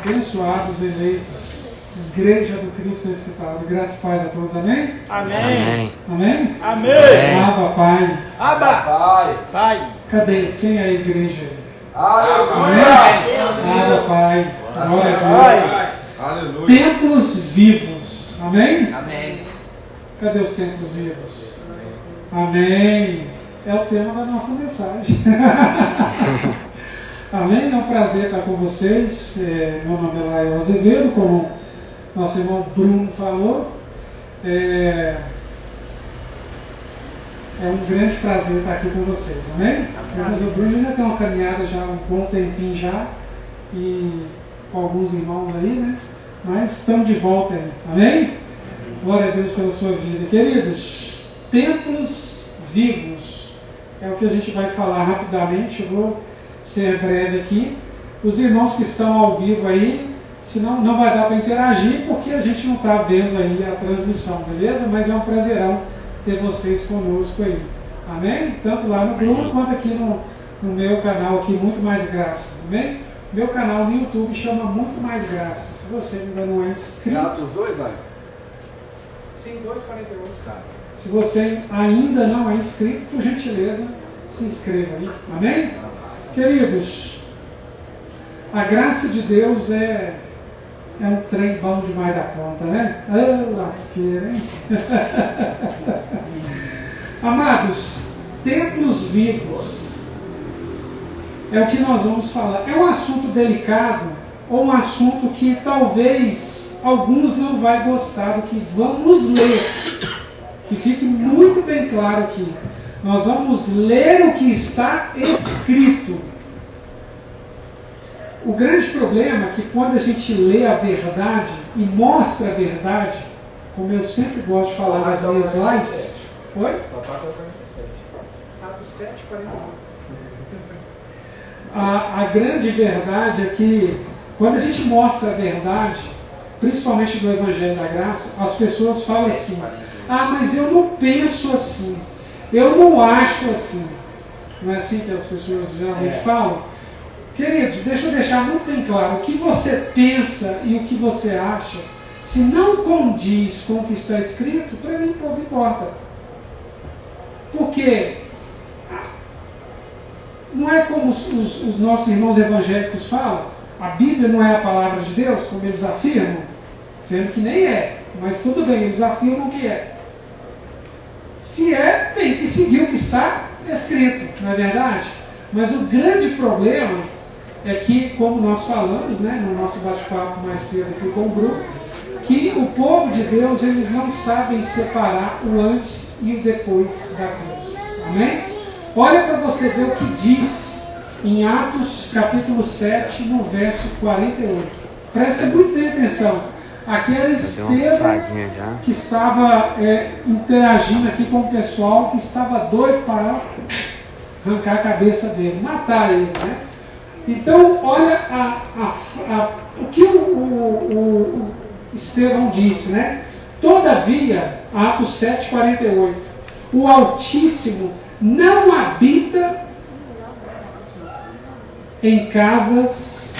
Abençoados, eleitos, Igreja do Cristo ressuscitado. Graças e paz a todos, amém? Amém. Amém? Amém. Abba, Pai. Abba, Pai. Pai. Cadê? Quem é a igreja? Aleluia. Abba, Pai. Glória a Deus. Aleluia. Templos vivos. Amém? Amém. Cadê os templos vivos? Amém. É o tema da nossa mensagem. Amém? É um prazer estar com vocês. Meu nome é Lael Azevedo, como nosso irmão Bruno falou. É um grande prazer estar aqui com vocês. Amém? Mas o Bruno já tem uma caminhada já há um bom tempinho já. E com alguns irmãos aí, né? Mas estamos de volta aí. Amém? Glória a Deus pela sua vida. Queridos, templos vivos é o que a gente vai falar rapidamente. Eu vou ser breve aqui. Os irmãos que estão ao vivo aí, senão não vai dar para interagir, porque a gente não está vendo aí a transmissão, beleza? Mas é um prazerão ter vocês conosco aí. Amém? Tanto lá no Bruno quanto aqui no meu canal aqui, Muito Mais Graça. Amém? Meu canal no YouTube chama Muito Mais Graça. Se você ainda não é inscrito... Atos 2, vai? Sim, 2,48. Tá. Se você ainda não é inscrito, por gentileza, se inscreva aí. Amém? Queridos, a graça de Deus é um trem bom demais da conta, né? Lasqueira, hein? Amados, templos vivos é o que nós vamos falar. É um assunto delicado, ou um assunto que talvez alguns não vão gostar do que vamos ler. Que fique muito bem claro aqui. Nós vamos ler o que está escrito. O grande problema é que quando a gente lê a verdade e mostra a verdade, como eu sempre gosto de falar nas minhas lives. Oi? Só está com 47. Atos 7, 48. A grande verdade é que quando a gente mostra a verdade, principalmente do Evangelho da Graça, as pessoas falam assim: ah, mas eu não penso assim, eu não acho assim. Não é assim que as pessoas geralmente falam? Queridos, deixa eu deixar muito bem claro: o que você pensa e o que você acha, se não condiz com o que está escrito, para mim pouco importa. Porque não é como os nossos irmãos evangélicos falam, a Bíblia não é a palavra de Deus, como eles afirmam, sendo que nem é, mas tudo bem, eles afirmam que é. Se é, tem que seguir o que está escrito, não é verdade? Mas o grande problema é que, como nós falamos, né, no nosso bate-papo mais cedo aqui com o grupo, que o povo de Deus, eles não sabem separar o antes e o depois da cruz. Amém? Olha para você ver o que diz em Atos capítulo 7, no verso 48. Preste muito bem atenção. Aqui era Estevão que estava interagindo aqui com o pessoal que estava doido para arrancar a cabeça dele, matar ele, né? Então, olha o que o Estevão disse, né? Todavia, Atos 7, 48, o Altíssimo não habita em casas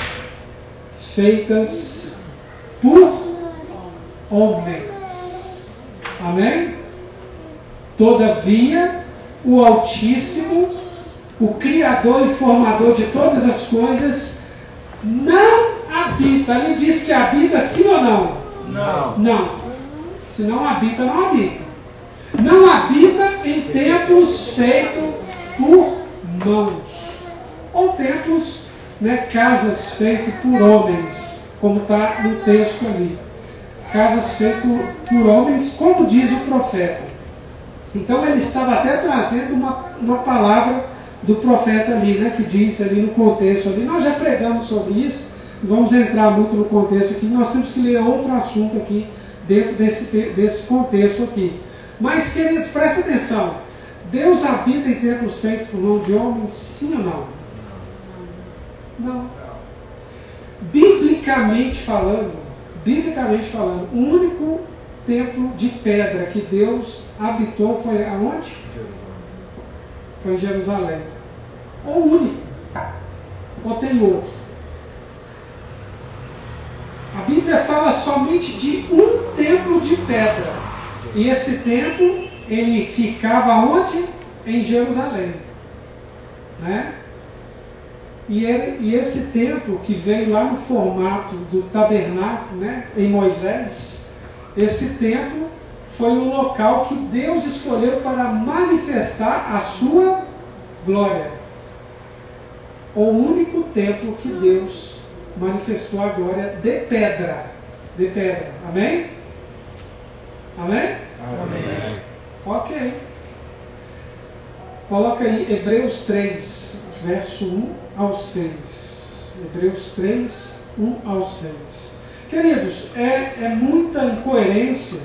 feitas por homens. Amém? Todavia, o Altíssimo, o Criador e Formador de todas as coisas, não habita. Ele diz que habita sim ou não? Não. Não. Se não habita, não habita. Não habita em templos feitos por mãos. Ou templos, né, casas feitas por homens, como está no texto ali. Casas feitas por homens, como diz o profeta. Então ele estava até trazendo uma palavra do profeta ali, né, que diz ali no contexto ali. Nós já pregamos sobre isso, vamos entrar muito no contexto aqui. Nós temos que ler outro assunto aqui, dentro desse contexto aqui. Mas, queridos, presta atenção. Deus habita em templos feitos por mão de homens, sim ou não? Não. Biblicamente falando, o único templo de pedra que Deus habitou foi aonde? Foi em Jerusalém. O único. Ou tem outro? fala somente de um templo de pedra. E esse templo, ele ficava onde? Em Jerusalém. Né? E esse templo que veio lá no formato do tabernáculo, né, em Moisés, esse templo foi o local que Deus escolheu para manifestar a sua glória. O único templo que Deus manifestou a glória de pedra. De pedra. Amém? Amém? Amém. Ok. Coloca aí Hebreus 3, verso 1 ao 6. Hebreus 3, 1 ao 6. Queridos, é muita incoerência.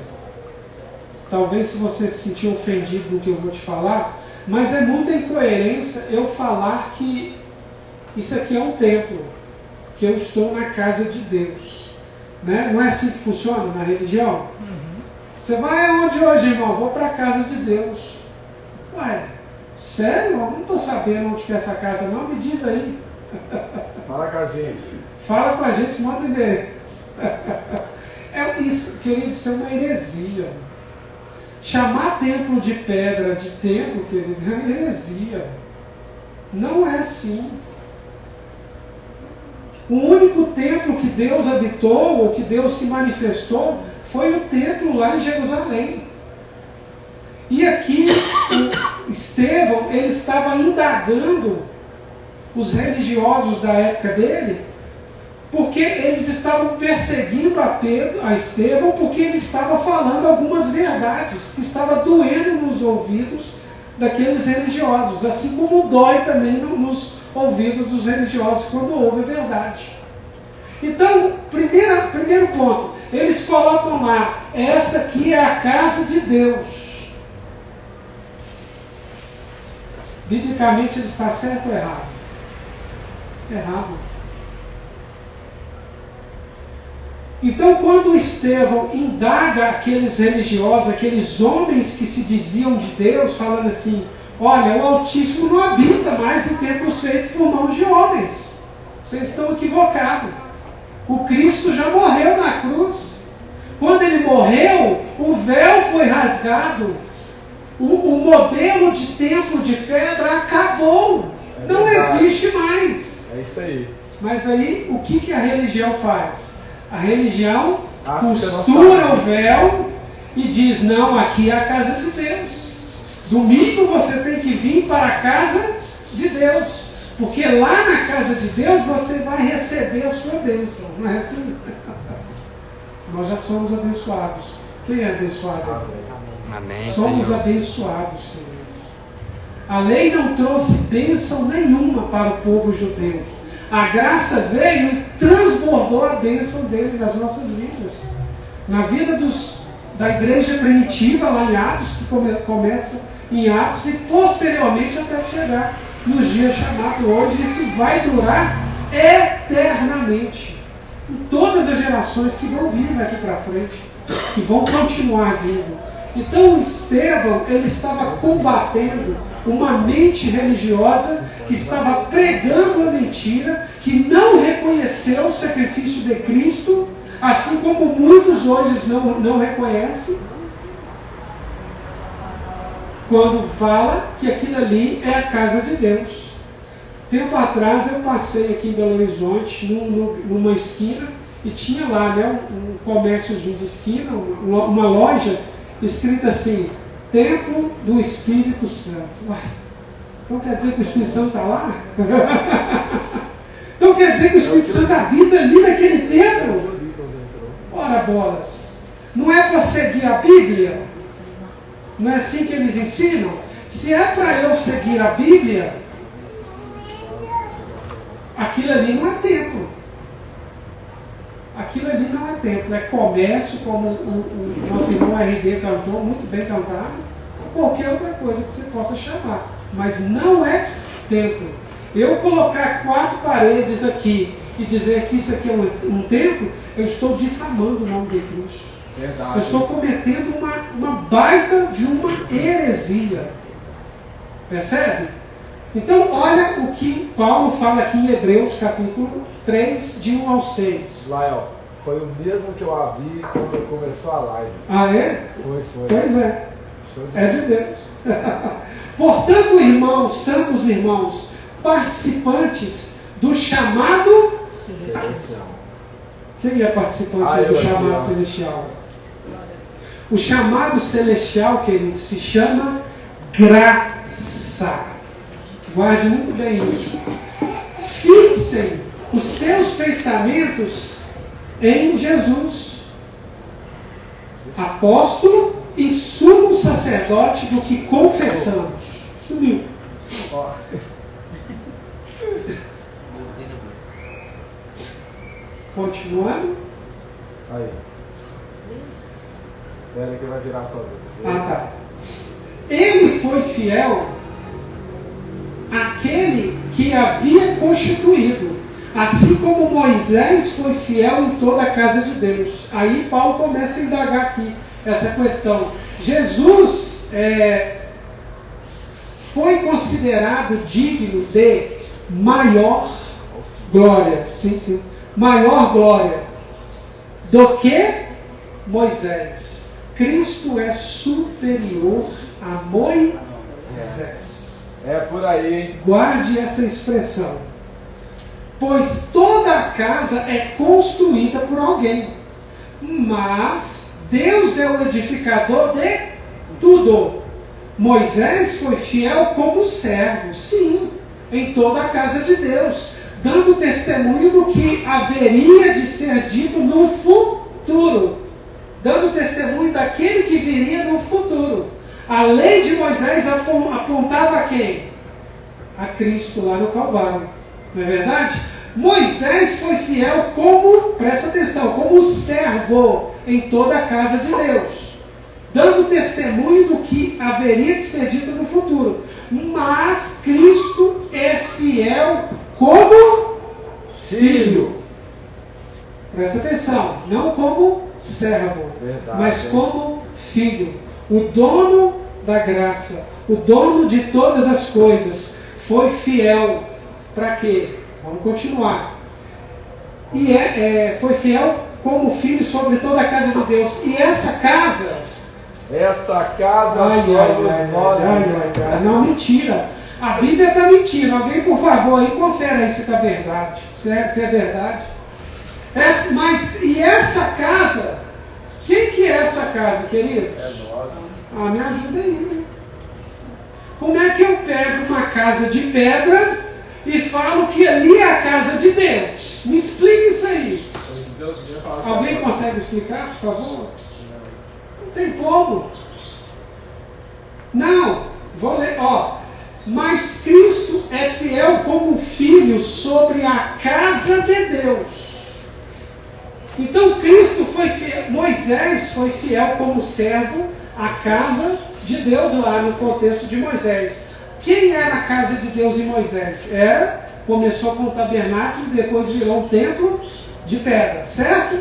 Talvez se você se sentir ofendido do que eu vou te falar, mas é muita incoerência eu falar que isso aqui é um templo, que eu estou na casa de Deus. Né? Não é assim que funciona na religião? Você vai aonde hoje, irmão? Vou para a casa de Deus. Ué, sério? Eu não estou sabendo onde que é essa casa, não? Me diz aí. Fala com a gente. Fala com a gente, manda endereço. Isso, querido, isso é uma heresia. Chamar templo de pedra de templo, querido, é uma heresia. Não é assim. O único templo que Deus habitou, ou que Deus se manifestou, foi o templo lá em Jerusalém. E aqui, Estevão, ele estava indagando os religiosos da época dele, porque eles estavam perseguindo a Estevão, porque ele estava falando algumas verdades, que estava doendo nos ouvidos daqueles religiosos, assim como dói também nos ouvidos dos religiosos quando ouve a verdade. Então, primeiro ponto, eles colocam lá, essa aqui é a casa de Deus. Biblicamente ele está certo ou errado? Errado. Então, quando Estevão indaga aqueles religiosos, aqueles homens que se diziam de Deus, falando assim, olha, o Altíssimo não habita mais em templos feitos por mãos de homens. Vocês estão equivocados. O Cristo já morreu na cruz. Quando ele morreu, o véu foi rasgado. O modelo de templo de pedra acabou. Não existe mais. É isso aí. Mas aí, o que a religião faz? A religião costura o véu e diz, não, aqui é a casa de Deus. Domingo você tem que vir para a casa de Deus. Porque lá na casa de Deus você vai receber a sua bênção. Não é assim? Nós já somos abençoados. Quem é abençoado? Amém. Somos Senhor. abençoados, queridos. A lei não trouxe bênção nenhuma para o povo judeu. A graça veio e transbordou a bênção dele nas nossas vidas. Na vida da igreja primitiva, lá em Atos, que começa em Atos, e posteriormente até chegar nos dias chamados hoje. Isso vai durar eternamente. Em todas as gerações que vão vir daqui para frente, que vão continuar vindo. Então Estevão, ele estava combatendo uma mente religiosa que estava pregando a mentira, que não reconheceu o sacrifício de Cristo, assim como muitos hoje não reconhecem, quando fala que aquilo ali é a casa de Deus. Tempo atrás eu passei aqui em Belo Horizonte, numa esquina, e tinha lá, né, um comérciozinho de esquina, uma loja, escrita assim, Templo do Espírito Santo. Uai, então quer dizer que o Espírito Santo está lá? Então quer dizer que o Espírito Santo habita ali naquele templo? Ora bolas, não é para seguir a Bíblia? Não é assim que eles ensinam? Se é para eu seguir a Bíblia, aquilo ali não é templo. Aquilo ali não é templo, é comércio, como o nosso irmão RD cantou, muito bem cantado, ou qualquer outra coisa que você possa chamar. Mas não é templo. Eu colocar 4 paredes aqui e dizer que isso aqui é um templo, eu estou difamando o nome de Cristo. Verdade. Eu estou cometendo uma baita de uma heresia. Percebe? Então, olha o que Paulo fala aqui em Hebreus, capítulo 3, de 1 ao 6. Lael, Foi o mesmo que eu vi quando começou a live. Ah, é? Começou. Pois é. É de Deus. Portanto, irmãos, santos irmãos, participantes do chamado Celestial. Quem é participante do chamado celestial? O chamado celestial, querido, se chama graça. Guarde muito bem isso. Fixem os seus pensamentos em Jesus, apóstolo e sumo sacerdote do que confessamos. Sumiu. Continuando. Aí. Pera que vai virar sozinho. Ah, tá. Ele foi fiel àquele que havia constituído, assim como Moisés foi fiel em toda a casa de Deus. Aí Paulo começa a indagar aqui essa questão. Jesus foi considerado digno de maior glória. Sim. Maior glória do que Moisés. Cristo é superior a Moisés. É por aí, hein? Guarde essa expressão. Pois toda a casa é construída por alguém, mas Deus é o edificador de tudo. Moisés foi fiel como servo, sim, em toda a casa de Deus, dando testemunho do que haveria de ser dito no futuro, dando testemunho daquele que viria no futuro. A lei de Moisés apontava a quem? A Cristo lá no Calvário, não é verdade? Moisés foi fiel como, presta atenção, como servo em toda a casa de Deus, dando testemunho do que haveria de ser dito no futuro. Mas Cristo é fiel como filho. Presta atenção, não como servo, Verdade, mas como filho. O dono da graça, o dono de todas as coisas, foi fiel para quê? Vamos continuar. E foi fiel como filho sobre toda a casa de Deus. E essa casa... Essa casa somos nós. Não, mentira. A Bíblia está mentindo. Alguém, por favor, aí confere aí se está verdade. Se é verdade. E essa casa... Quem que é essa casa, querido? É nós. Ah, me ajuda aí. Né? Como é que eu pego uma casa de pedra e falo que ali é a casa de Deus? Me explica isso aí. Alguém consegue explicar, por favor? Não tem como. Não, vou ler, mas Cristo é fiel como filho sobre a casa de Deus. Então Cristo foi fiel, Moisés foi fiel como servo à casa de Deus lá no contexto de Moisés. Quem era a casa de Deus em Moisés? Começou com o tabernáculo e depois virou um templo de pedra, certo?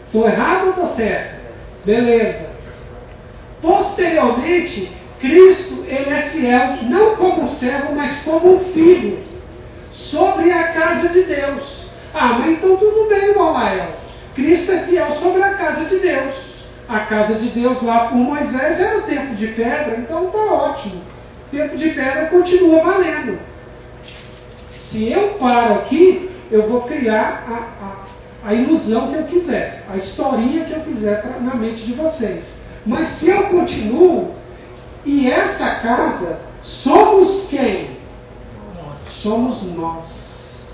Estou errado ou estou certo? Beleza. Posteriormente, Cristo ele é fiel não como servo, mas como filho sobre a casa de Deus. Ah, mas então tudo bem, irmão Lael. Cristo é fiel sobre a casa de Deus. A casa de Deus lá por Moisés era o templo de pedra, então está ótimo. O templo de pedra continua valendo. Se eu paro aqui, eu vou criar a ilusão que eu quiser, a historinha que eu quiser na mente de vocês. Mas se eu continuo, e essa casa, somos quem? Somos nós.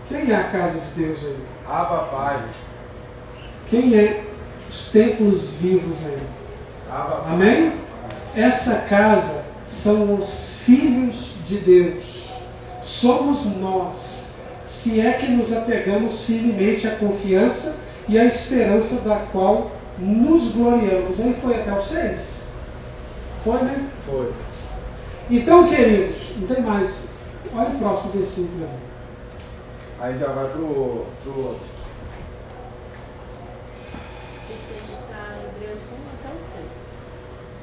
Quem é a casa de Deus aí? Abba Pai. Quem é os templos vivos aí? Abba Pai. Amém? Essa casa são os filhos de Deus. Somos nós, se é que nos apegamos firmemente à confiança e à esperança da qual nos gloriamos. Aí foi até o 6? Foi, né? Foi. Então, queridos, não tem mais. Olha o próximo versículo. Aí já vai pro outro.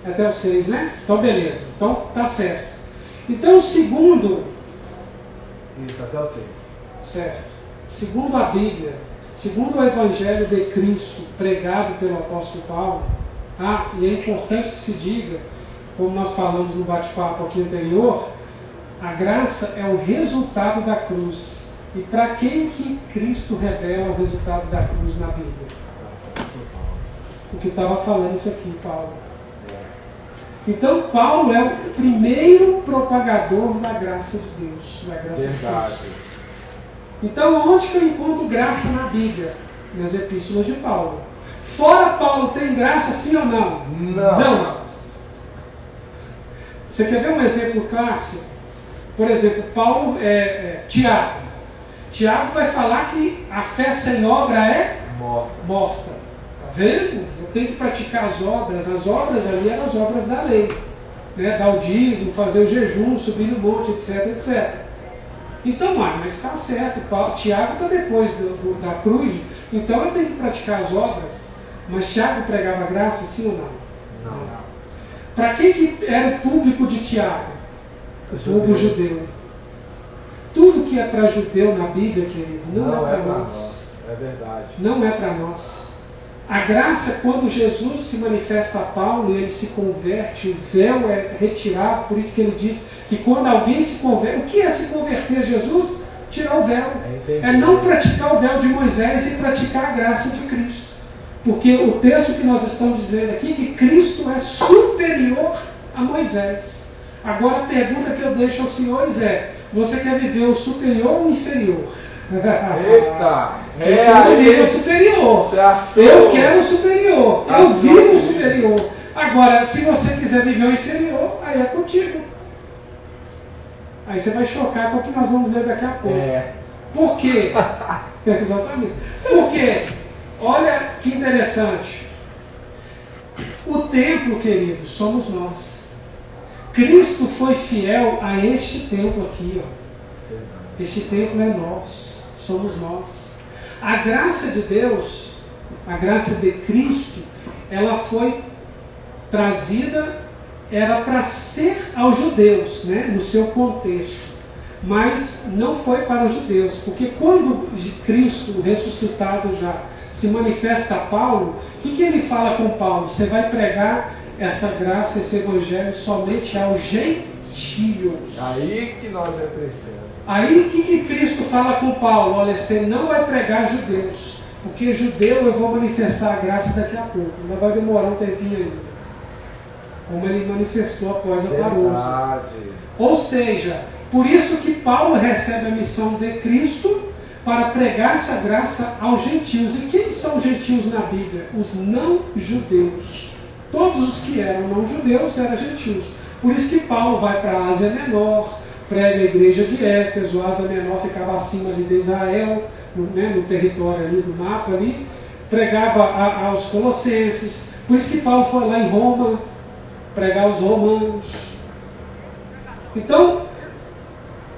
Até o 6, né? Então, beleza. Então, tá certo. Então, segundo... Isso, até o 6. Certo. Segundo a Bíblia, segundo o Evangelho de Cristo pregado pelo apóstolo Paulo, e é importante que se diga, como nós falamos no bate-papo aqui anterior, a graça é o resultado da cruz. E para quem que Cristo revela o resultado da cruz na Bíblia? O que estava falando isso aqui, Paulo. Então, Paulo é o primeiro propagador da graça de Deus, da graça de Cristo. Então, onde que eu encontro graça na Bíblia? Nas epístolas de Paulo. Fora Paulo, tem graça sim ou não? Não. Você quer ver um exemplo clássico? Por exemplo, Tiago. Tiago vai falar que a fé sem obra é morta. Tá vendo? Eu tenho que praticar as obras ali eram as obras da lei. Né? Dar o dízimo, fazer o jejum, subir no monte, etc, etc. Então, mas está certo, Tiago está depois da cruz, então eu tenho que praticar as obras. Mas Tiago pregava graça, sim ou não? Não. Para quem que era o público de Tiago? O povo judeu. Tudo que é para judeu na Bíblia, querido, não é para nós. É verdade. Não é para nós. A graça, quando Jesus se manifesta a Paulo e ele se converte, o véu é retirado, por isso que ele diz que quando alguém se converte, o que é se converter a Jesus? Tirar o véu. É não praticar o véu de Moisés e praticar a graça de Cristo. Porque o texto que nós estamos dizendo aqui, que Cristo é superior a Moisés. Agora a pergunta que eu deixo aos senhores é, você quer viver o superior ou o inferior? Eita! Eu vivo o superior. Eu quero o superior. Eu vivo o superior. Agora, se você quiser viver o inferior, aí é contigo. Aí você vai chocar com o que nós vamos ver daqui a pouco. Por quê? Exatamente. Por quê? Olha que interessante. O templo, querido, somos nós. Cristo foi fiel a este templo aqui. Este templo é nosso. Somos nós. A graça de Deus, a graça de Cristo, ela foi trazida, era para ser aos judeus, né, no seu contexto. Mas não foi para os judeus. Porque quando Cristo, ressuscitado já, se manifesta a Paulo, o que ele fala com Paulo? Você vai pregar essa graça, esse evangelho somente aos gentios. Aí que nós crescemos. Aí o que Cristo fala com Paulo? Olha, você não vai pregar judeus, porque judeu eu vou manifestar a graça daqui a pouco. Ainda vai demorar um tempinho ainda. Como ele manifestou após a parousia. Ou seja, por isso que Paulo recebe a missão de Cristo para pregar essa graça aos gentios. E quem são os gentios na Bíblia? Os não-judeus. Todos os que eram não-judeus eram gentios. Por isso que Paulo vai para a Ásia Menor, prega a igreja de Éfeso. A Ásia Menor ficava acima ali de Israel, no território ali do mapa ali. Pregava aos colossenses. Por isso que Paulo foi lá em Roma pregar aos romanos. Então,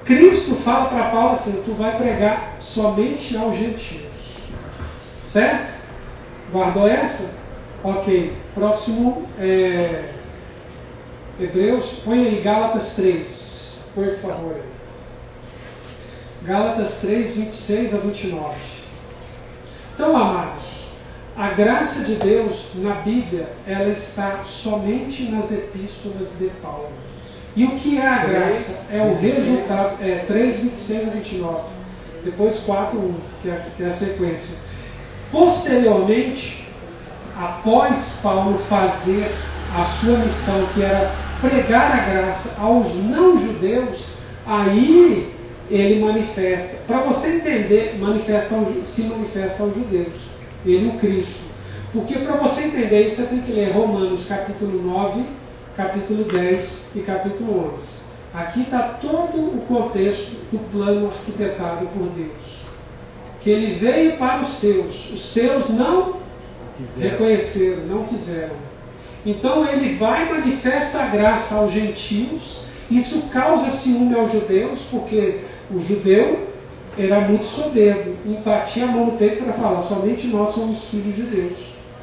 Cristo fala para Paulo assim, tu vai pregar somente aos gentios. Certo? Guardou essa? Ok. Próximo Hebreus, põe aí Gálatas 3, por favor. Gálatas 3, 26 a 29. Então, amados, a graça de Deus na Bíblia, ela está somente nas epístolas de Paulo. E o que é a graça? É o resultado, 3, 26 a 29. Depois 4, 1, que é a sequência. Posteriormente, após Paulo fazer a sua missão, que era pregar a graça aos não-judeus, aí ele manifesta. Para você entender, se manifesta aos judeus. Ele, o Cristo. Porque para você entender isso, você tem que ler Romanos capítulo 9, capítulo 10 e capítulo 11. Aqui está todo o contexto do plano arquitetado por Deus. Que ele veio para os seus não reconheceram, não quiseram. Então ele vai e manifesta a graça aos gentios. Isso causa ciúme aos judeus, porque o judeu era muito soberbo, batia a mão no peito para falar, somente nós somos filhos de Deus.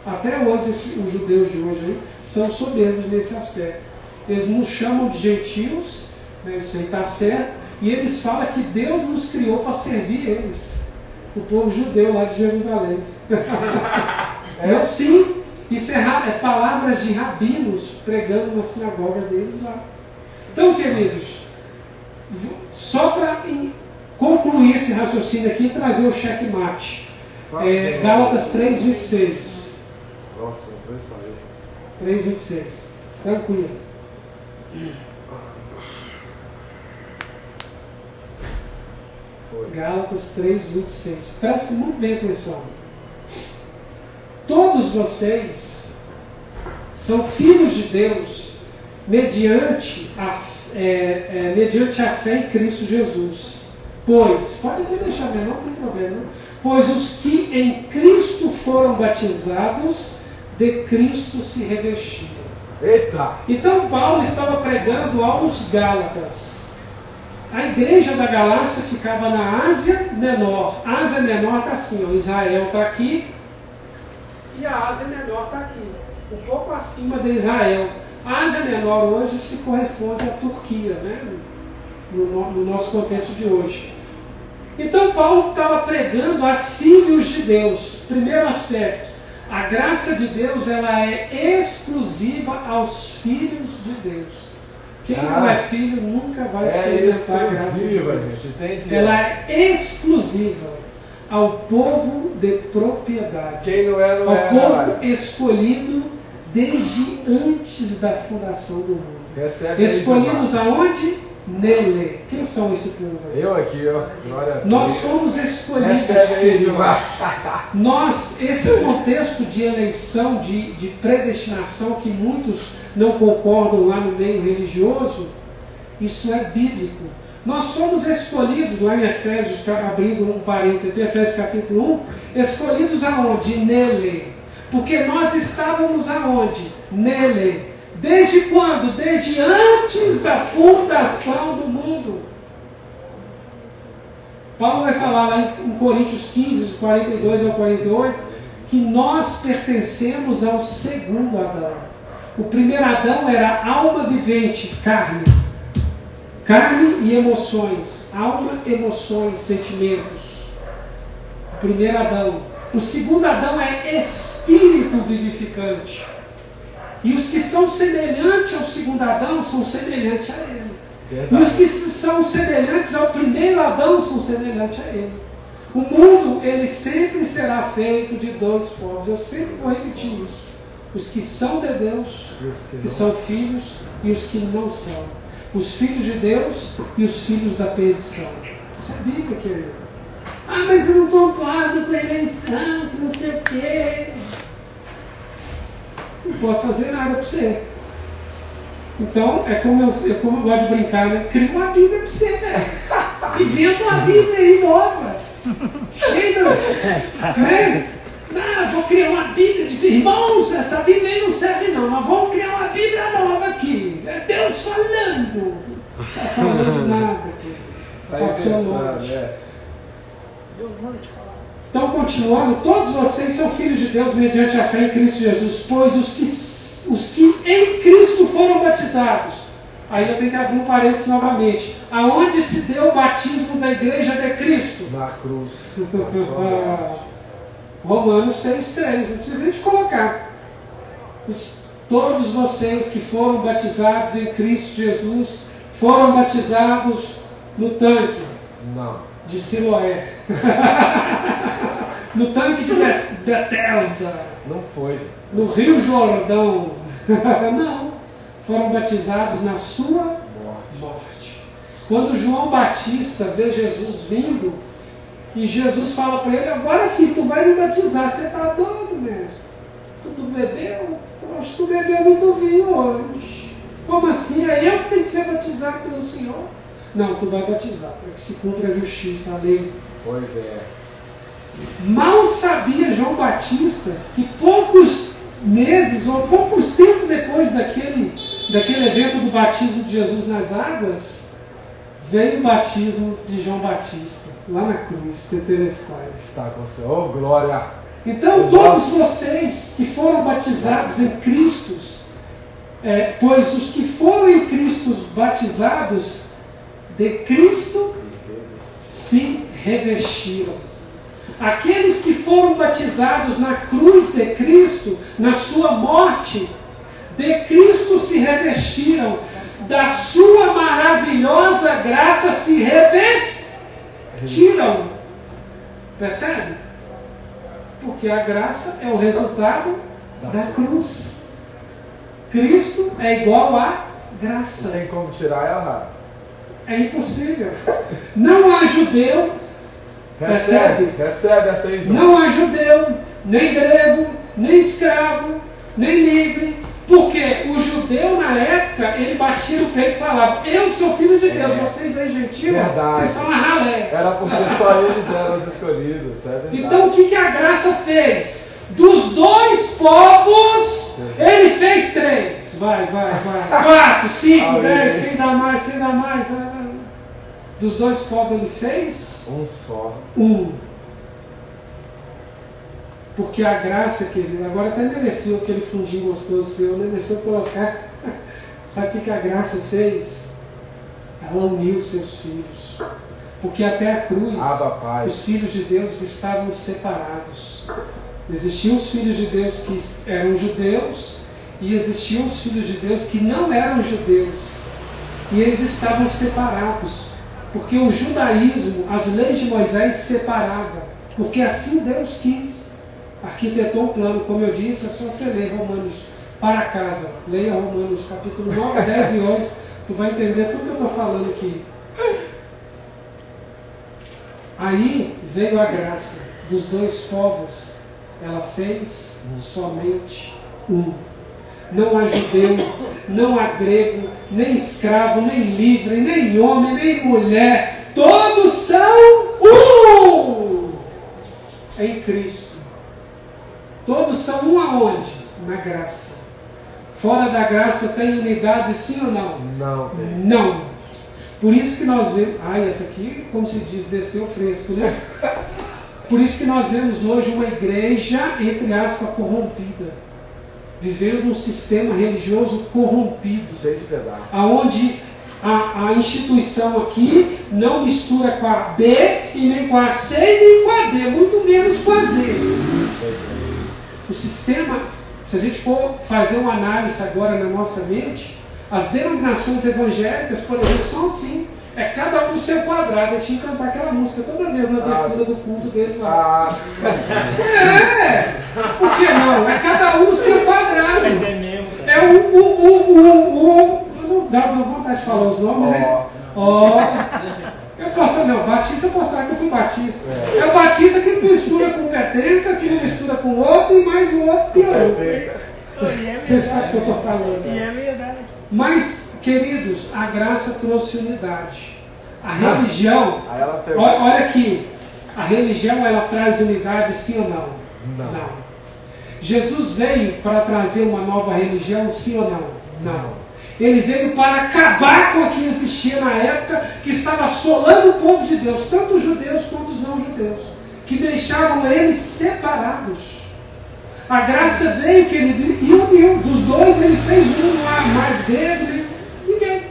Até hoje, os judeus de hoje aí, são soberbos nesse aspecto. Eles nos chamam de gentios, né, isso aí está certo, e eles falam que Deus nos criou para servir eles. O povo judeu lá de Jerusalém. Não, sim. Isso é palavras de rabinos pregando na sinagoga deles lá. Então, queridos, só para concluir esse raciocínio aqui e trazer o checkmate. Gálatas 3:26. Nossa, não foi sair. 3:26. Tranquilo. Gálatas 3:26. Preste muito bem atenção. Todos vocês são filhos de Deus mediante a fé em Cristo Jesus. Pois, pode até deixar menor, não tem problema. Pois os que em Cristo foram batizados, de Cristo se revestiram. Eita! Então Paulo estava pregando aos Gálatas. A igreja da Galácia ficava na Ásia Menor. A Ásia Menor está assim, ó, Israel está aqui e a Ásia Menor está aqui, um pouco acima de Israel. A Ásia Menor hoje se corresponde à Turquia, né? No nosso contexto de hoje. Então Paulo estava pregando a filhos de Deus. Primeiro aspecto, a graça de Deus ela é exclusiva aos filhos de Deus. Quem não é filho nunca vai experimentar a graça de Deus. Gente, ela é exclusiva ao povo de propriedade. Quem não é, não ao é. povo escolhido desde antes da fundação do mundo. Recebe Escolhidos aonde? Nele. Quem são esse povo aí? Eu aqui, ó. Glória a Deus. Nós somos escolhidos. Recebe aí, Gilmar. Nós, esse contexto de eleição, de predestinação, que muitos não concordam lá no meio religioso, isso é bíblico. Nós somos escolhidos, lá em Efésios, abrindo um parênteses aqui, Efésios capítulo 1, escolhidos aonde? Nele. Porque nós estávamos aonde? Nele. Desde quando? Desde antes da fundação do mundo. Paulo vai falar lá em Coríntios 15, 42 ao 48, que nós pertencemos ao segundo Adão. O primeiro Adão era alma vivente, carne. Carne e emoções. Alma, emoções, sentimentos. O primeiro Adão. O segundo Adão é espírito vivificante. E os que são semelhantes ao segundo Adão são semelhantes a ele. Verdade. E os que são semelhantes ao primeiro Adão são semelhantes a ele. O mundo, ele sempre será feito de dois povos. Eu sempre vou repetir isso. Os que são de Deus, que são filhos, e os que não são. Os filhos de Deus e os filhos da perdição. Isso é Bíblia, querido. Ah, mas eu não concordo com a eleição, que não sei o quê. Não posso fazer nada para você. Então, é como eu gosto de brincar, né? Cria uma Bíblia para você, velho. Inventa uma Bíblia aí nova. Cheia de... né? Não, vou criar uma Bíblia de irmãos, essa Bíblia aí não serve não. Nós vamos criar uma Bíblia nova aqui. É Deus falando. Não está falando nada aqui. Passou longe. Deus manda te falar. Então, continuando, todos vocês são filhos de Deus mediante a fé em Cristo Jesus, pois os que em Cristo foram batizados. Aí eu tenho que abrir um parênteses novamente. Aonde se deu o batismo da igreja de Cristo? Na cruz. Romanos 6,3. Não precisa nem de colocar. Todos vocês que foram batizados em Cristo Jesus foram batizados no tanque. Não. De Siloé. No tanque de Betesda. Não foi. No Rio Jordão. Não. Foram batizados na sua morte. Quando João Batista vê Jesus vindo, e Jesus fala para ele, agora filho, tu vai me batizar. Você está doido, mestre? Tu bebeu? Eu acho que tu bebeu muito vinho hoje. Como assim? É eu que tenho que ser batizado pelo Senhor? Não, tu vai batizar, para que se cumpra a justiça, a lei. Pois é. Mal sabia João Batista que poucos meses ou poucos tempos depois daquele evento do batismo de Jesus nas águas, veio o batismo de João Batista, lá na cruz, Tetelestai. Está com o Senhor, oh, glória. Então, todos vocês que foram batizados em Cristo, pois os que foram em Cristo batizados, de Cristo se revestiram. Aqueles que foram batizados na cruz de Cristo, na sua morte, de Cristo se revestiram, da sua maravilhosa graça se revestiram. Percebe? Porque a graça é o resultado da cruz. Cristo é igual a graça. Não tem como tirar e errar. É impossível. Não há judeu, percebe? Recebe essa aí, João. Não há judeu, nem grego, nem escravo, nem livre. Porque o judeu na época, ele batia no peito e falava: eu sou filho de Deus, vocês aí gentil, vocês são a ralé. Era porque só eles eram os escolhidos. É verdade. Então o que a graça fez? Dos dois povos, ele fez 3. Vai. 4, 5, 10, quem dá mais? Dos dois povos ele fez? Um só. Porque a graça, querido, agora até mereceu aquele fundinho gostoso seu, mereceu colocar. Sabe o que a graça fez? Ela uniu seus filhos. Porque até a cruz, os filhos de Deus estavam separados. Existiam os filhos de Deus que eram judeus e existiam os filhos de Deus que não eram judeus. E eles estavam separados. Porque o judaísmo, as leis de Moisés separavam. Porque assim Deus quis. Arquitetou um plano, como eu disse, é só você ler Romanos para casa. Leia Romanos capítulo 9, 10 e 11. Tu vai entender tudo que eu estou falando aqui. Aí veio a graça dos dois povos. Ela fez somente um. Não há judeu, não há grego, nem escravo, nem livre, nem homem, nem mulher. Todos são um em Cristo. Todos são um aonde? Na graça. Fora da graça tem unidade, sim ou não? Não tem. Não. Por isso que nós vemos... essa aqui, como se diz, desceu fresco, né? Por isso que nós vemos hoje uma igreja, entre aspas, corrompida. Vivendo um sistema religioso corrompido. Cheio de pedaços. Onde a instituição aqui não mistura com a B, e nem com a C, e nem com a D, muito menos com a Z. O sistema, se a gente for fazer uma análise agora na nossa mente, as denominações evangélicas, por exemplo, são assim. É cada um no seu quadrado. Eles tinham que cantar aquela música toda vez na abertura do culto deles lá. Por que não? É cada um no seu quadrado. É não dá vontade de falar os nomes, né? Eu posso, não, Batista eu posso falar que eu fui Batista. É o Batista que mistura com o Petenca, que não mistura com o outro, e mais o outro pior. Você sabe o que eu estou falando. E é verdade. Mas, queridos, a graça trouxe unidade. A religião, olha aqui, a religião ela traz unidade, sim ou não? Não. Jesus veio para trazer uma nova religião, sim ou não? Não. Ele veio para acabar com o que existia na época, que estava assolando o povo de Deus, tanto os judeus quanto os não-judeus, que deixavam eles separados. A graça veio, querido, e uniu. Dos dois ele fez um, não há mais grego, ninguém.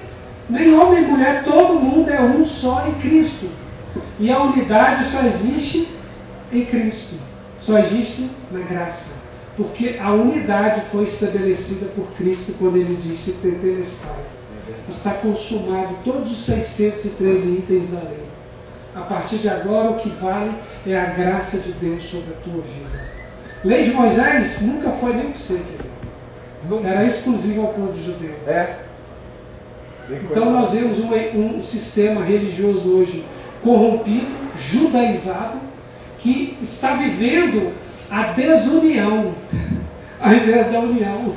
Nem homem nem mulher, todo mundo é um só em Cristo. E a unidade só existe em Cristo. Só existe na graça. Porque a unidade foi estabelecida por Cristo quando ele disse: tetelestai. Está consumado todos os 613 itens da lei. A partir de agora o que vale é a graça de Deus sobre a tua vida. Lei de Moisés nunca foi nem para você, querido. Era exclusivo ao povo judeu. Então nós vemos um sistema religioso hoje corrompido, judaizado, que está vivendo a desunião ao invés da união.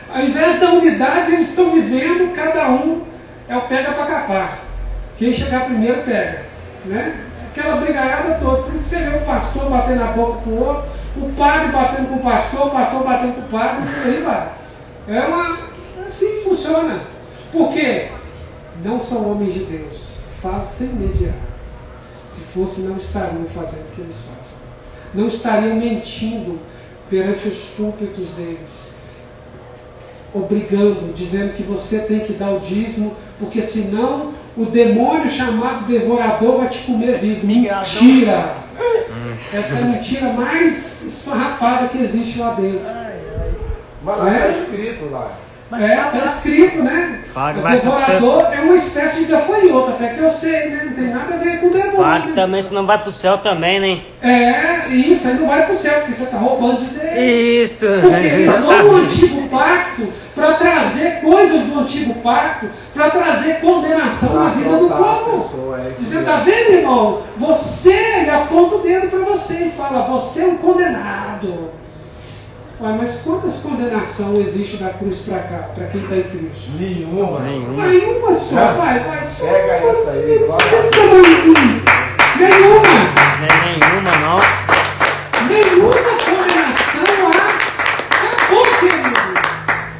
Ao invés da unidade, eles estão vivendo, cada um é o pega para capar. Quem chegar primeiro pega, né? Aquela brigalhada toda. Por isso você vê o pastor batendo a boca com o outro, o padre batendo com o pastor batendo com o padre, e aí vai. Assim que funciona. Por quê? Não são homens de Deus. Falo sem mediar. Se fosse, não estariam fazendo o que eles fazem. Não estariam mentindo perante os púlpitos deles, obrigando, dizendo que você tem que dar o dízimo, porque senão o demônio chamado devorador vai te comer vivo. Mentira! Essa é a mentira mais esfarrapada que existe lá dentro. Mas lá está escrito lá. Está escrito, né? Fala, O mas devorador é uma espécie de gafanhoto, até que eu sei, né? Não tem nada a ver com o demônio. Fala que né? também você não vai pro céu também, né? Isso, aí não vai para o céu, porque você está roubando de Deus. Isso! Porque eles vão no antigo pacto para trazer coisas do antigo pacto, para trazer condenação na vida do povo. Você está vendo, irmão? Ele aponta o dedo para você e fala, você é um condenado. Ué, mas quantas condenações existe da cruz para cá, para quem está em Cristo? Nenhuma. Nenhuma só, vai só. Pega essa aí, Esse tamanhozinho. Nenhuma. Não é nenhuma, não. Nenhuma condenação há. Acabou, querido.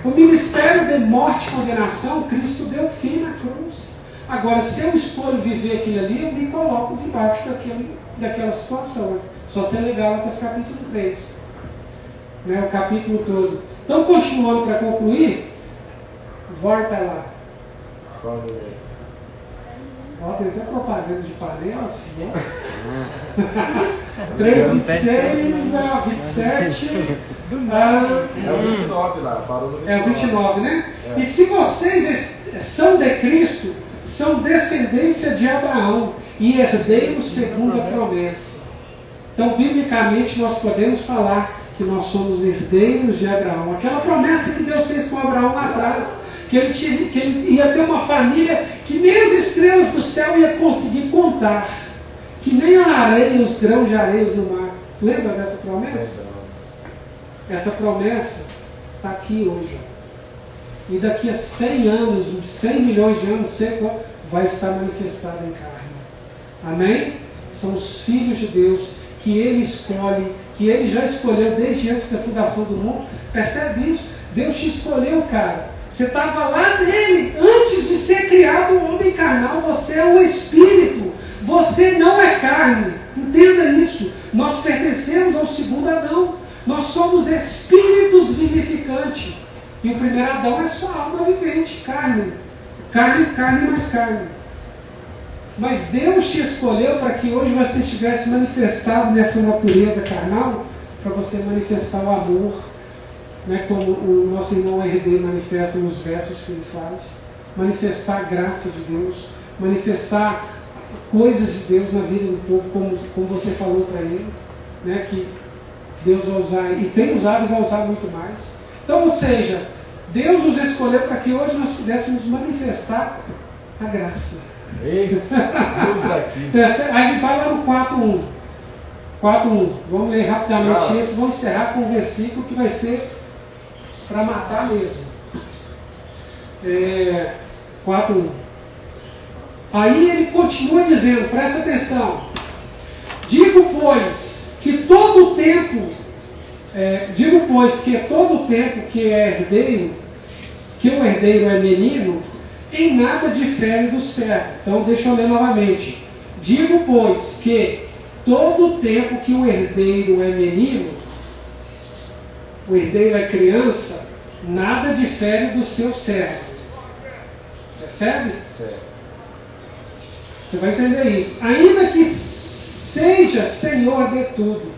O ministério de morte e condenação, Cristo deu fim na cruz. Agora, se eu escolho viver aquilo ali, eu me coloco debaixo daquela situação. Só ser legal lá para esse capítulo 3. Né, o capítulo todo. Então, continuando para concluir, volta lá. Só um minuto. Ó, tem até propaganda de panela, filho. 3, 26, 27. É o 29 lá, parou no 29. É o 29, né? E se vocês são de Cristo, são descendência de Abraão e herdeiros segundo a promessa. Então, biblicamente, nós podemos falar que nós somos herdeiros de Abraão. Aquela promessa que Deus fez com Abraão lá atrás, que ele ia ter uma família que nem as estrelas do céu ia conseguir contar, que nem a areia, os grãos de areia no mar. Lembra dessa promessa? Essa promessa está aqui hoje. E daqui a 100 anos, 100 milhões de anos, vai estar manifestada em carne. Amém? São os filhos de Deus que Ele escolhe, que Ele já escolheu desde antes da fundação do mundo. Percebe isso? Deus te escolheu, cara. Você estava lá nele, antes de ser criado um homem carnal. Você é um espírito, você não é carne. Entenda isso. Nós pertencemos ao segundo Adão. Nós somos espíritos vivificantes. E o primeiro Adão é só alma vivente, carne. Carne mais carne. Mas Deus te escolheu para que hoje você estivesse manifestado nessa natureza carnal, para você manifestar o amor, né, como o nosso irmão RD manifesta nos versos que ele faz, manifestar a graça de Deus, manifestar coisas de Deus na vida do povo, como você falou para ele, né, que Deus vai usar, e tem usado e vai usar muito mais. Então, ou seja, Deus nos escolheu para que hoje nós pudéssemos manifestar a graça. Isso, Deus aqui. Aí ele vai lá no 4.1. 4.1. Vamos ler rapidamente esse. Vamos encerrar com um versículo que vai ser para matar mesmo. 4.1. Aí ele continua dizendo, presta atenção. Digo, pois, que todo o tempo que é herdeiro, que o herdeiro é menino, em nada difere do servo. Então deixa eu ler novamente. Digo, pois, que todo o tempo que o herdeiro é menino, o herdeiro é criança, nada difere do seu servo. Percebe? Certo. Você vai entender isso. Ainda que seja senhor de tudo,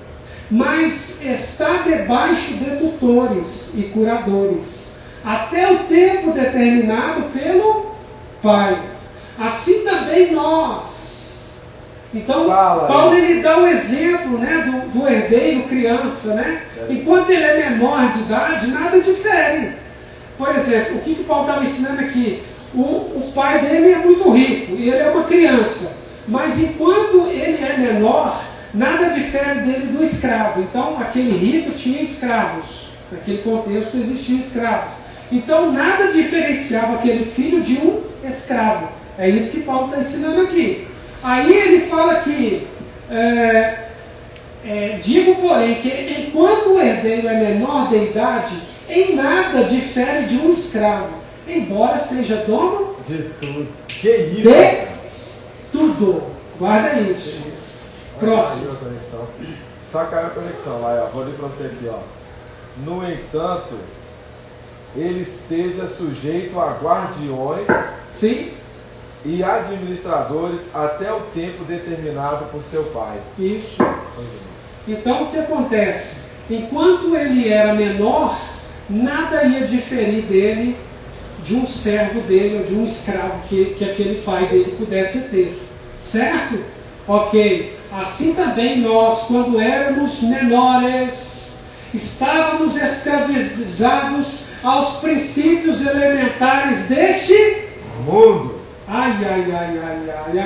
mas está debaixo de tutores e curadores, até o tempo determinado pelo Pai. Assim também nós. Então, Paulo ele dá o exemplo, né, do herdeiro criança, né? Enquanto ele é menor de idade, nada difere. Por exemplo, o que Paulo estava ensinando aqui? O pai dele é muito rico e ele é uma criança, mas enquanto ele é menor, nada difere dele do escravo. Então, aquele rico tinha escravos, naquele contexto existiam escravos. Então, nada diferenciava aquele filho de um escravo. É isso que Paulo está ensinando aqui. Aí ele fala que, digo, porém, que enquanto o herdeiro é menor de idade, em nada difere de um escravo, embora seja dono de tudo. Que isso? De tudo. Guarda isso. Próximo. Só caiu a conexão lá, ó. Vou ler para você aqui, ó. No entanto, ele esteja sujeito a guardiões. Sim. e administradores até o tempo determinado por seu pai. Isso. Então o que acontece? Enquanto ele era menor, nada ia diferir dele, de um servo dele ou de um escravo que aquele pai dele pudesse ter. Certo? Ok. Assim também nós, quando éramos menores, estávamos escravizados aos princípios elementares deste mundo. Ai.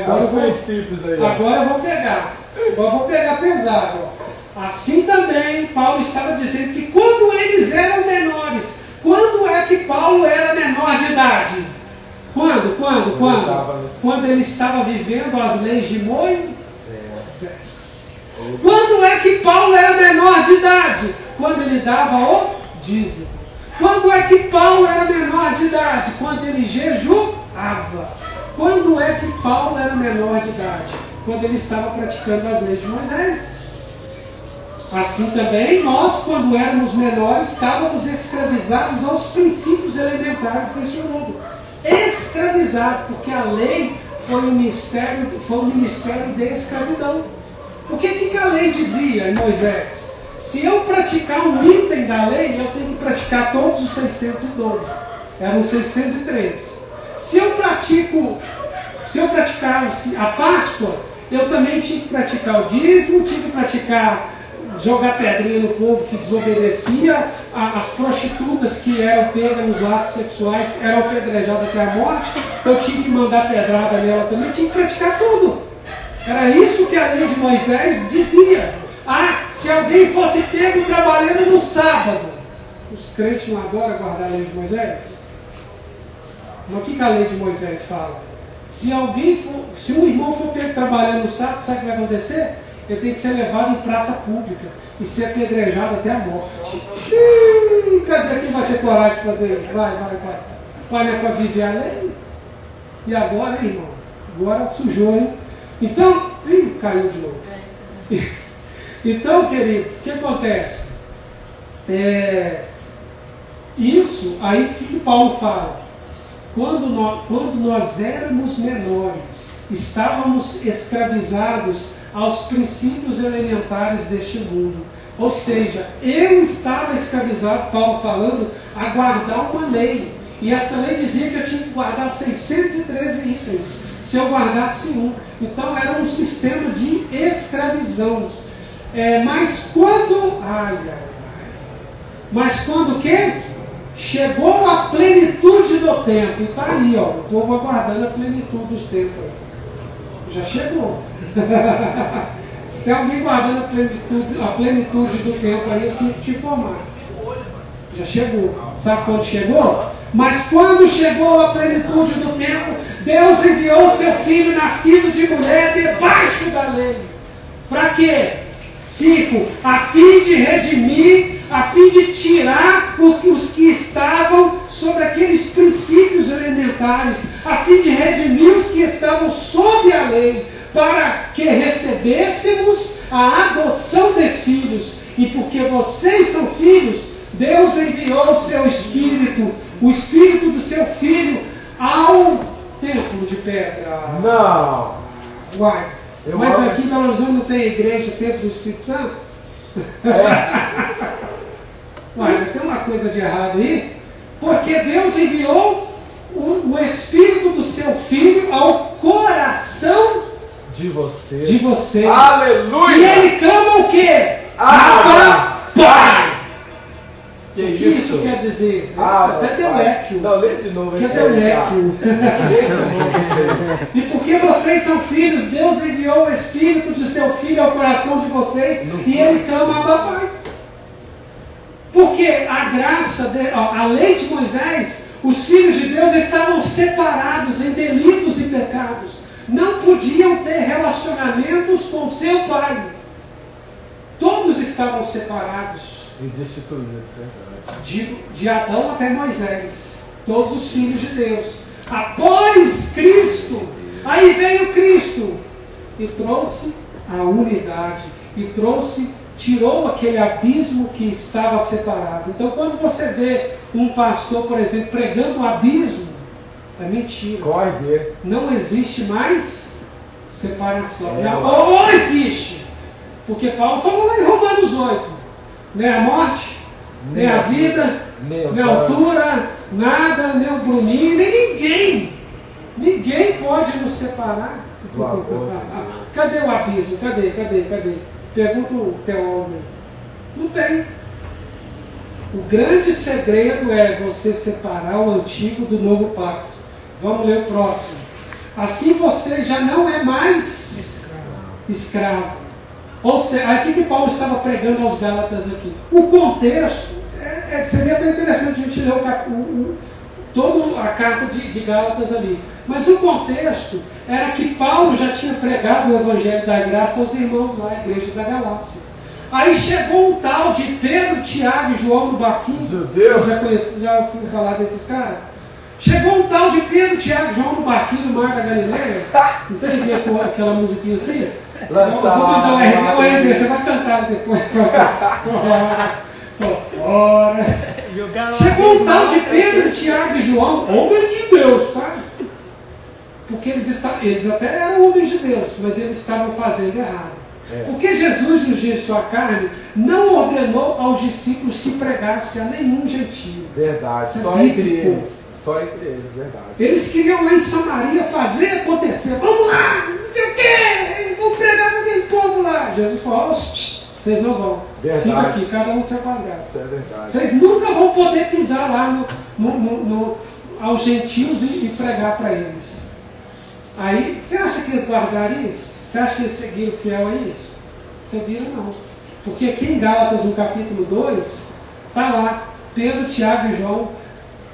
Agora Os princípios aí. Agora eu vou pegar pesado. Assim também, Paulo estava dizendo que quando eles eram menores, quando é que Paulo era menor de idade? Quando? Quando ele estava vivendo as leis de Moisés. Quando é que Paulo era menor de idade? Quando ele dava o dízimo. Quando é que Paulo era menor de idade? Quando ele jejuava. Quando é que Paulo era menor de idade? Quando ele estava praticando as leis de Moisés. Assim também nós, quando éramos menores, estávamos escravizados aos princípios elementares deste mundo. Escravizado, porque a lei foi um ministério de escravidão. O que a lei dizia em Moisés? Se eu praticar um item da lei, eu tenho que praticar todos os 612. Eram 613. Se eu praticasse a Páscoa, eu também tinha que praticar o dízimo, tinha que praticar jogar pedrinha no povo que desobedecia, as prostitutas que eram pegas nos atos sexuais eram apedrejadas até a morte, eu tinha que mandar pedrada nela também, tinha que praticar tudo. Era isso que a lei de Moisés dizia. Se alguém fosse pego trabalhando no sábado, os crentes não adoram guardar a lei de Moisés? Mas o que a lei de Moisés fala? Se um irmão for pego trabalhando no sábado, sabe o que vai acontecer? Ele tem que ser levado em praça pública e ser apedrejado até a morte. Cadê quem vai ter coragem de fazer isso? Vai. Olha para viver a lei. E agora, hein, irmão? Agora sujou, hein? Então, caiu de novo. Então, queridos, o que acontece? Isso, aí o que Paulo fala? Quando nós éramos menores, estávamos escravizados aos princípios elementares deste mundo. Ou seja, eu estava escravizado, Paulo falando, a guardar uma lei. E essa lei dizia que eu tinha que guardar 613 itens, se eu guardasse um. Então era um sistema de escravidão. Mas quando o quê? Chegou a plenitude do tempo. E está aí, ó, o povo aguardando a plenitude dos tempos. Já chegou. Se tem alguém guardando a plenitude do tempo aí, eu sinto te informar. Já chegou. Sabe quando chegou? Mas quando chegou a plenitude do tempo, Deus enviou seu filho nascido de mulher debaixo da lei. Para quê? 5. A fim de redimir, a fim de tirar os que estavam sobre aqueles princípios elementares, a fim de redimir os que estavam sob a lei, para que recebêssemos a adoção de filhos. E porque vocês são filhos, Deus enviou o seu Espírito, o Espírito do seu Filho, ao templo de pedra. Não! Uai, mas aqui em Belo Horizonte não tem igreja, templo do Espírito Santo? Uai, tem uma coisa de errado aí, porque Deus enviou o Espírito do seu Filho ao coração de vocês. Aleluia! E ele clama o quê? Abba, Pai! O que isso quer dizer? Até deu eco. Não, lê de novo. Até deu eco. E porque vocês são filhos, Deus enviou o Espírito de seu Filho ao coração de vocês e ele clama Abba, Pai. Porque a graça, a lei de Moisés, os filhos de Deus estavam separados em delitos e pecados. Não podiam ter relacionamentos com seu pai. Todos estavam separados. E destituídos, de Adão até Moisés. Todos os filhos de Deus. Após Cristo, aí veio Cristo e trouxe a unidade. E tirou aquele abismo que estava separado. Então, quando você vê um pastor, por exemplo, pregando o abismo, É mentira. Corre dele. Não existe mais separação. Ou existe. Porque Paulo falou lá em Romanos 8. Nem a morte, nem a vida, nem a altura, nada, nem o Bruninho, nem ninguém. Ninguém pode nos separar. Cadê o abismo? Cadê? Pergunta o teólogo. Não tem. O grande segredo é você separar o antigo do novo pacto. Vamos ler o próximo. Assim você já não é mais escravo. Ou seja, aqui que Paulo estava pregando aos Gálatas aqui. O contexto, seria bem interessante a gente ler toda a carta de Gálatas ali. Mas o contexto era que Paulo já tinha pregado o Evangelho da Graça aos irmãos lá, a igreja da Galácia. Aí chegou um tal de Pedro, Tiago e João no barquinho. Judeu. Já fui falar desses caras. Chegou um tal de Pedro, Tiago e João no barquinho no Mar da Galileia. Não tem que ver com aquela musiquinha assim? Vamos dar uma RD, você vai cantar depois. Tô fora. Chegou um tal de Pedro, Tiago e João, homens de Deus, tá? Porque eles até eram homens de Deus, mas eles estavam fazendo errado. Porque Jesus, nos dias de sua carne, não ordenou aos discípulos que pregassem a nenhum gentio. Verdade, só entre eles. Só entre eles, verdade. Eles queriam lá em Samaria fazer acontecer. Vamos lá, não sei o quê, vamos pregar para aquele povo lá. Jesus falou, vocês não vão. Verdade. Fica aqui, cada um separado. Isso é verdade. Vocês nunca vão poder pisar lá aos gentios e pregar para eles. Aí, você acha que eles guardaram isso? Você acha que eles seguiram fiel a isso? Seguiram não. Porque aqui em Gálatas, no capítulo 2, está lá, Pedro, Tiago e João,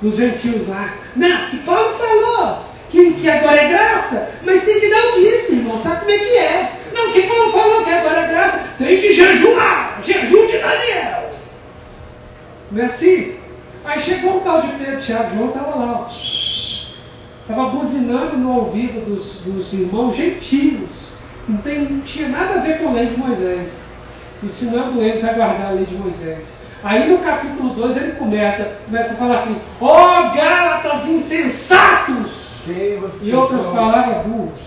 os gentios lá. Não, que Paulo falou que agora é graça, mas tem que dar o dízimo, irmão. Sabe como é que é? Não, que Paulo falou que agora é graça, tem que jejuar. Jejum de Daniel. Não é assim? Aí chegou um tal de Pedro, Tiago e João, estava lá, ó. Estava buzinando no ouvido dos irmãos gentios. Não tinha nada a ver com a lei de Moisés. Ensinando eles a guardar a lei de Moisés. Aí no capítulo 2 ele começa a falar assim: ó Gálatas insensatos! Em outras palavras, burros.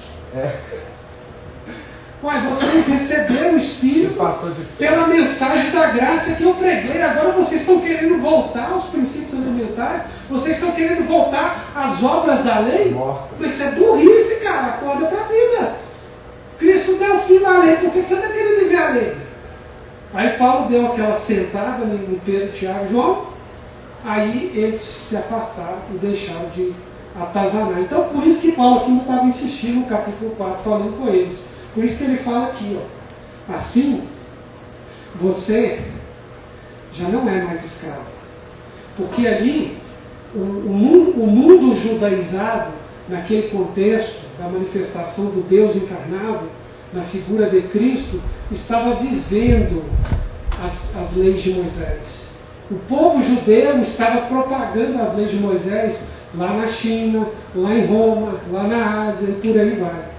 Ué, vocês receberam o Espírito pela mensagem da graça que eu preguei. Agora vocês estão querendo voltar aos princípios elementares? Vocês estão querendo voltar às obras da lei? Mas isso é burrice, cara. Acorda para a vida. Cristo deu fim na lei. Por que você está querendo viver a lei? Aí Paulo deu aquela sentada no Pedro, Tiago e João. Aí eles se afastaram e deixaram de atazanar. Então por isso que Paulo aqui não estava insistindo no capítulo 4, falando com eles. Por isso que ele fala aqui, ó. Assim, você já não é mais escravo. Porque ali, o mundo judaizado, naquele contexto da manifestação do Deus encarnado, na figura de Cristo, estava vivendo as leis de Moisés. O povo judeu estava propagando as leis de Moisés lá na China, lá em Roma, lá na Ásia e por aí vai.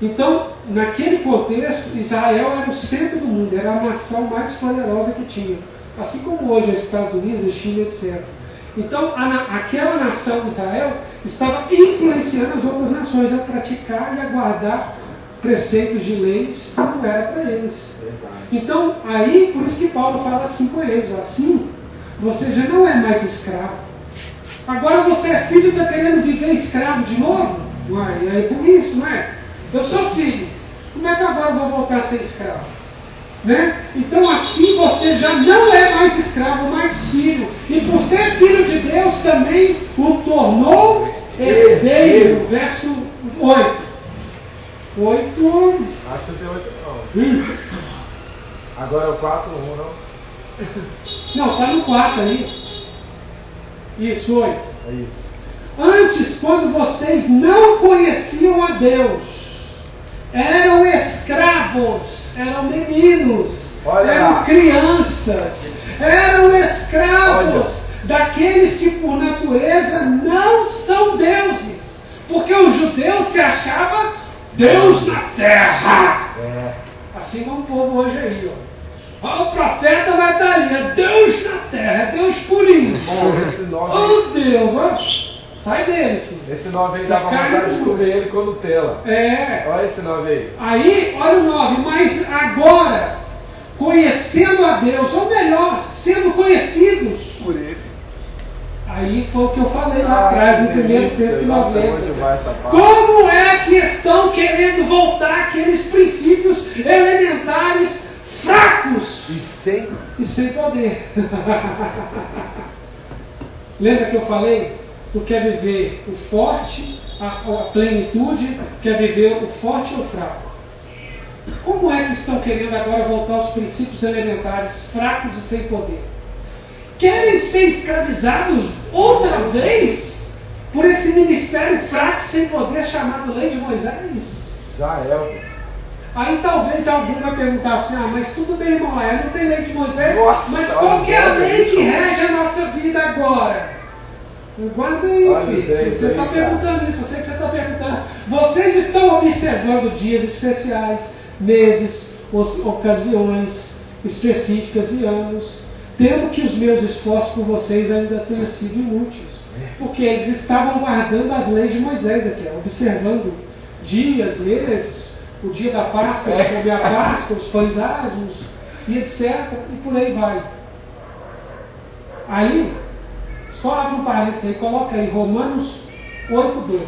Então, naquele contexto, Israel era o centro do mundo, era a nação mais poderosa que tinha. Assim como hoje os Estados Unidos, a China, etc. Então, aquela nação de Israel estava influenciando as outras nações a praticar e a guardar preceitos de leis que não era para eles. Então, aí, por isso que Paulo fala assim com eles: assim, você já não é mais escravo. Agora você é filho e está querendo viver escravo de novo? Uai, é por isso, não é? Eu sou filho, como é que agora eu vou voltar a ser escravo? Né? Então assim você já não é mais escravo, mais filho. E por ser filho de Deus também o tornou herdeiro. Verso 8. 8. Acho que tem 8 não. Agora é o 4, 1, não? Não, está no 4 aí. Isso, 8. É isso. Antes, quando vocês não conheciam a Deus, eram escravos, eram meninos, eram crianças, eram escravos daqueles que por natureza não são deuses, porque o judeu se achava Deus na terra. Assim como o povo hoje aí, ó. O profeta vai estar ali, é Deus na terra, é Deus purinho. Oh Deus, ó. Sai dele, filho. Esse 9 aí Da dá pra carne vontade de pura. comer ele com Nutella. É. Olha esse 9 aí. Aí, olha o 9. Mas agora, conhecendo a Deus, ou melhor, sendo conhecidos Por ele. Aí foi o que eu falei lá atrás, no primeiro texto que nós lemos. essa parte. Como é que estão querendo voltar aqueles princípios elementares fracos E sem poder? Lembra que eu falei? Tu quer viver o forte, a plenitude, quer viver o forte ou o fraco? Como é que estão querendo agora voltar aos princípios elementares fracos e sem poder? Querem ser escravizados outra vez por esse ministério fraco sem poder chamado Lei de Moisés? Já é, Elvis. Aí talvez algum vai perguntar assim, mas tudo bem, irmão, não tem Lei de Moisés, Nossa, mas qual que é a lei isso. que rege a nossa vida agora? Guarda aí, Olha filho. bem, Você está cara. perguntando isso, eu sei que você está perguntando. Vocês estão observando dias especiais, meses, ocasiões específicas e anos. Temo que os meus esforços por vocês ainda tenham sido inúteis. Porque eles estavam guardando as leis de Moisés aqui, observando dias, meses, o dia da Páscoa, sobre a Páscoa, os pães asmos, e etc. E por aí vai. Aí, só abre um parênteses aí, coloca aí Romanos 8:2.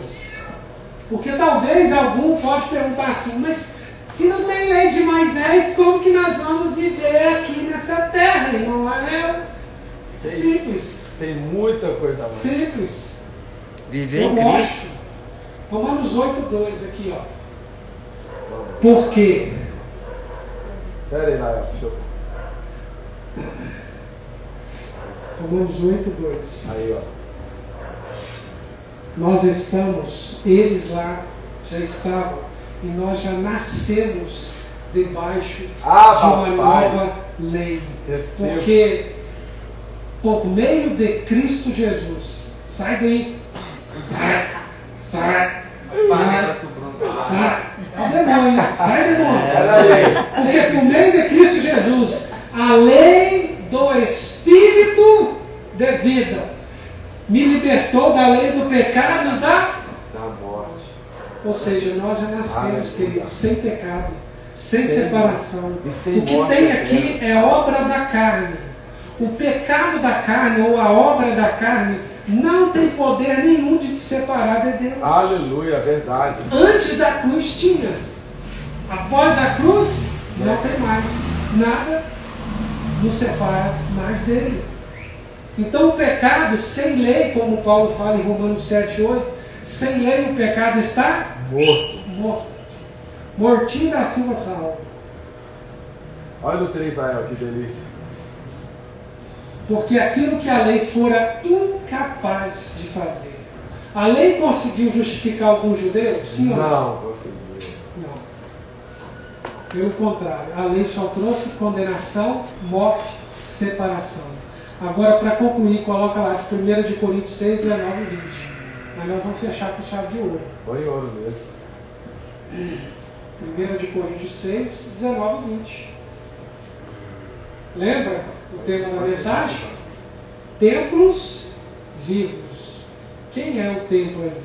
Porque talvez algum pode perguntar assim, mas se não tem lei de Moisés, como que nós vamos viver aqui nessa terra, irmão? É simples. Tem muita coisa mais. Simples. Viver Eu em mostro. Cristo. Romanos 8:2 aqui, ó. Por quê? Pera aí, Lael. Deixa eu... Romanos 8:2. Aí, ó. Nós estamos, eles lá já estavam, e nós já nascemos debaixo de uma nova lei. Recebo. Porque por meio de Cristo Jesus, sai daí, sai, é o demônio, sai demônio. Porque por meio de Cristo Jesus, a lei do Espírito de vida me libertou da lei do pecado e da morte. Ou seja, nós já nascemos, Aleluia. queridos, sem pecado, sem separação. E sem O que morte tem eterna. aqui é obra da carne. O pecado da carne ou a obra da carne não tem poder nenhum de te separar de Deus. Aleluia, verdade. Antes da cruz tinha. Após a cruz, não tem mais. Nada nos separa mais dele. Então o pecado sem lei, como Paulo fala em Romanos 7:8, sem lei o pecado está morto. Mortinho da Silva Sal. Olha o 3, Lael, que delícia. Porque aquilo que a lei fora incapaz de fazer. A lei conseguiu justificar alguns judeus? Sim ou não? Não conseguiu. Não. Pelo contrário, a lei só trouxe condenação, morte, separação. Agora, para concluir, coloca lá de 1 de Coríntios 6, 19 e 20. Mas nós vamos fechar com chave de ouro. Foi ouro mesmo. 1 de Coríntios 6, 19 e 20. Lembra o tema da mensagem? Templos vivos. Quem é o templo aí?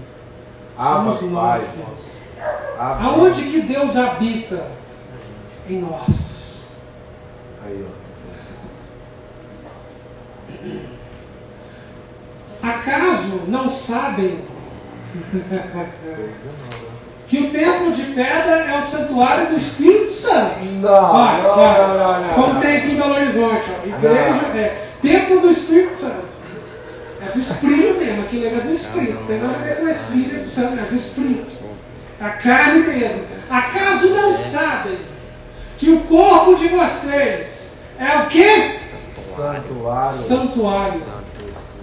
Somos nós. Pai. Deus. Abba. Aonde que Deus habita? Em nós. Aí, ó. Acaso não sabem que o templo de pedra é o santuário do Espírito Santo? Vai. Como tem aqui em Belo Horizonte, ó. Igreja é templo do Espírito Santo. É do Espírito mesmo, aquilo é do Espírito. Tem nada a ver com o Espírito Santo, é do Espírito. A carne mesmo. Acaso não sabem que o corpo de vocês é o quê? Santuário. Santuário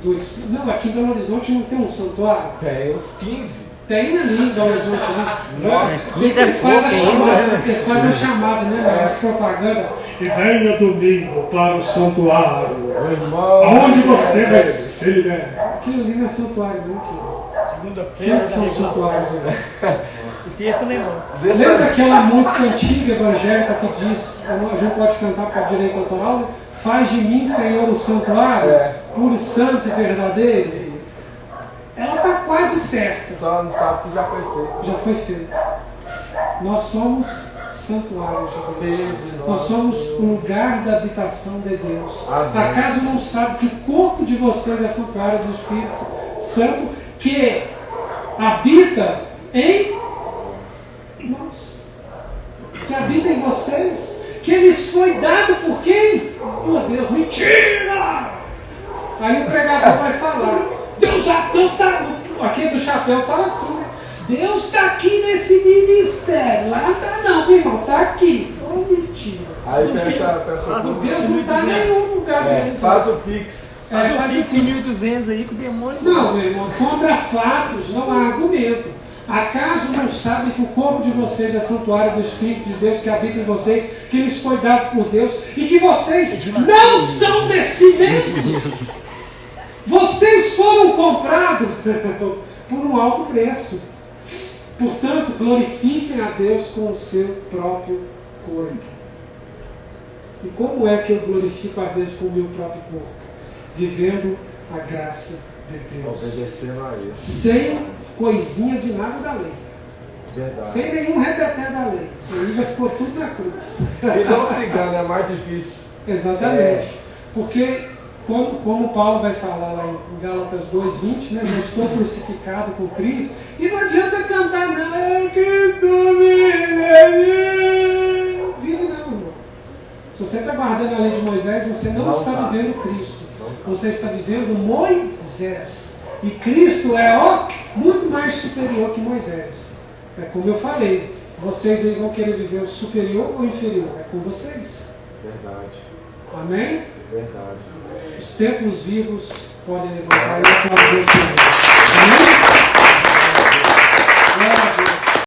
do Espírito. Não, aqui em Belo Horizonte não tem um santuário. Tem uns 15. Tem ali em Belo Horizonte, né? 15 é Eles fazem a pouco chamada, ainda. eles fazem a chamada, né? As propagandas. E venha domingo para o santuário. Meu irmão. Aonde você vai ser liberto? Aquilo ali não é santuário, não, querido. Segunda-feira Quem são os santuários, né? O texto lembrou. Lembra aquela música antiga evangélica que diz, a gente pode cantar para direito autoral, né? Faz de mim, Senhor, o santuário, puro, santo e verdadeiro. Ela está quase certa. Só não sabe que já foi feito. Já foi feito. Nós somos santuários de Deus. Fez de Nós somos o lugar da habitação de Deus. Amém. Acaso não sabe que o corpo de vocês é santuário do Espírito Santo que habita em nós? Que habita em vocês? Que lhes foi dado por quem? Por Deus. Mentira! Aí o pregador vai falar. Deus está... Aqui do chapéu fala assim, né? Deus está aqui nesse ministério. Lá não está não, viu, irmão? Está aqui. Oh, mentira. Aí fecha tudo. Deus não está em nenhum lugar deles. Faz o Pix. Faz faz um o pix de 1.200 aí que o demônio... Não, meu irmão, contra fatos não há argumento. Acaso não sabem que o corpo de vocês é santuário do Espírito de Deus que habita em vocês, que lhes foi dado por Deus, e que vocês não são de si mesmos? Vocês foram comprados por um alto preço. Portanto, glorifiquem a Deus com o seu próprio corpo. E como é que eu glorifico a Deus com o meu próprio corpo? Vivendo a graça de Deus. Obedecendo a Ele. Sem coisinha de nada da lei. Verdade. Sem nenhum reteté da lei. Isso aí já ficou tudo na cruz. E não se engane, é mais difícil. Exatamente. Porque, como Paulo vai falar lá em Gálatas 2:20, né? Eu estou crucificado com Cristo. E não adianta cantar, não. É Cristo vive não, irmão. Se você está guardando a lei de Moisés, você não está vivendo Cristo. Você está vivendo Moisés. E Cristo é muito mais superior que Moisés. É como eu falei. Vocês aí vão querer viver o superior ou o inferior? É com vocês. Verdade. Amém? Verdade. Os templos vivos podem levantar e aplaudir o Senhor. Amém?